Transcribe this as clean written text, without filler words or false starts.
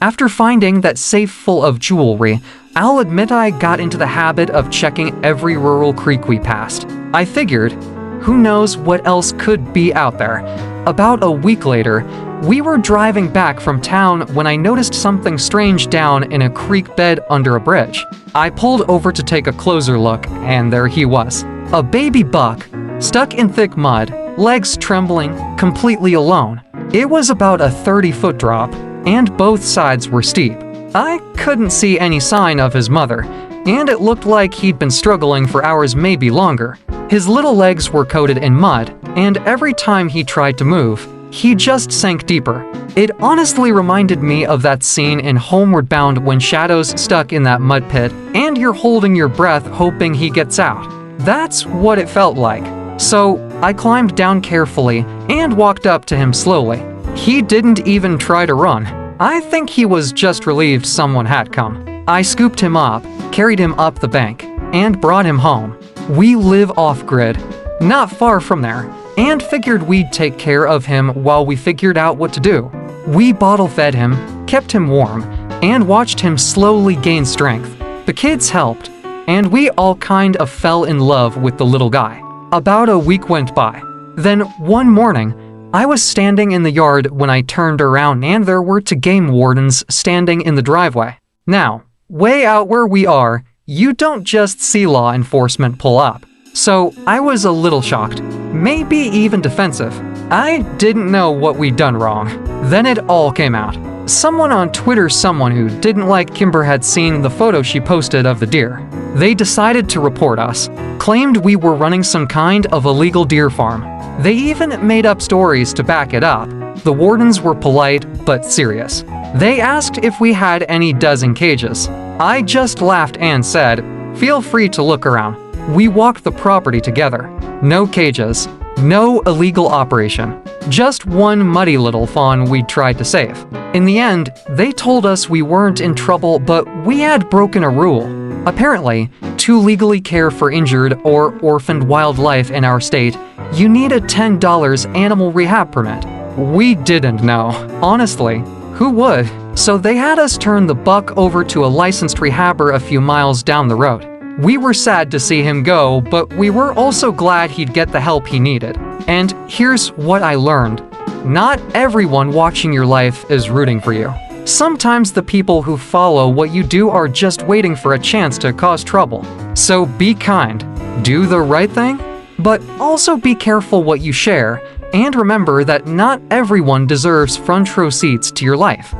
After finding that safe full of jewelry, I'll admit I got into the habit of checking every rural creek we passed. I figured, who knows what else could be out there. About a week later, we were driving back from town when I noticed something strange down in a creek bed under a bridge. I pulled over to take a closer look, and there he was. A baby buck, stuck in thick mud, legs trembling, completely alone. It was about a 30-foot drop, and both sides were steep. I couldn't see any sign of his mother, and it looked like he'd been struggling for hours, maybe longer. His little legs were coated in mud, and every time he tried to move, he just sank deeper. It honestly reminded me of that scene in Homeward Bound when Shadow's stuck in that mud pit, and you're holding your breath hoping he gets out. That's what it felt like. So I climbed down carefully and walked up to him slowly. He didn't even try to run. I think he was just relieved someone had come. I scooped him up, carried him up the bank, and brought him home. We live off-grid, not far from there, and figured we'd take care of him while we figured out what to do. We bottle-fed him, kept him warm, and watched him slowly gain strength. The kids helped, and we all kind of fell in love with the little guy. About a week went by. Then one morning, I was standing in the yard when I turned around and there were two game wardens standing in the driveway. Now, way out where we are, you don't just see law enforcement pull up. So I was a little shocked, maybe even defensive. I didn't know what we'd done wrong. Then it all came out. Someone on Twitter, someone who didn't like Kimber, had seen the photo she posted of the deer. They decided to report us, claimed we were running some kind of illegal deer farm. They even made up stories to back it up. The wardens were polite but serious. They asked if we had any dozen cages. I just laughed and said, "Feel free to look around." We walked the property together. No cages, no illegal operation, just one muddy little fawn we'd tried to save. In the end, they told us we weren't in trouble, but we had broken a rule. Apparently, to legally care for injured or orphaned wildlife in our state, you need a $10 animal rehab permit. We didn't know. Honestly, who would? So they had us turn the buck over to a licensed rehabber a few miles down the road. We were sad to see him go, but we were also glad he'd get the help he needed. And here's what I learned. Not everyone watching your life is rooting for you. Sometimes the people who follow what you do are just waiting for a chance to cause trouble. So be kind, do the right thing, but also be careful what you share, and remember that not everyone deserves front row seats to your life.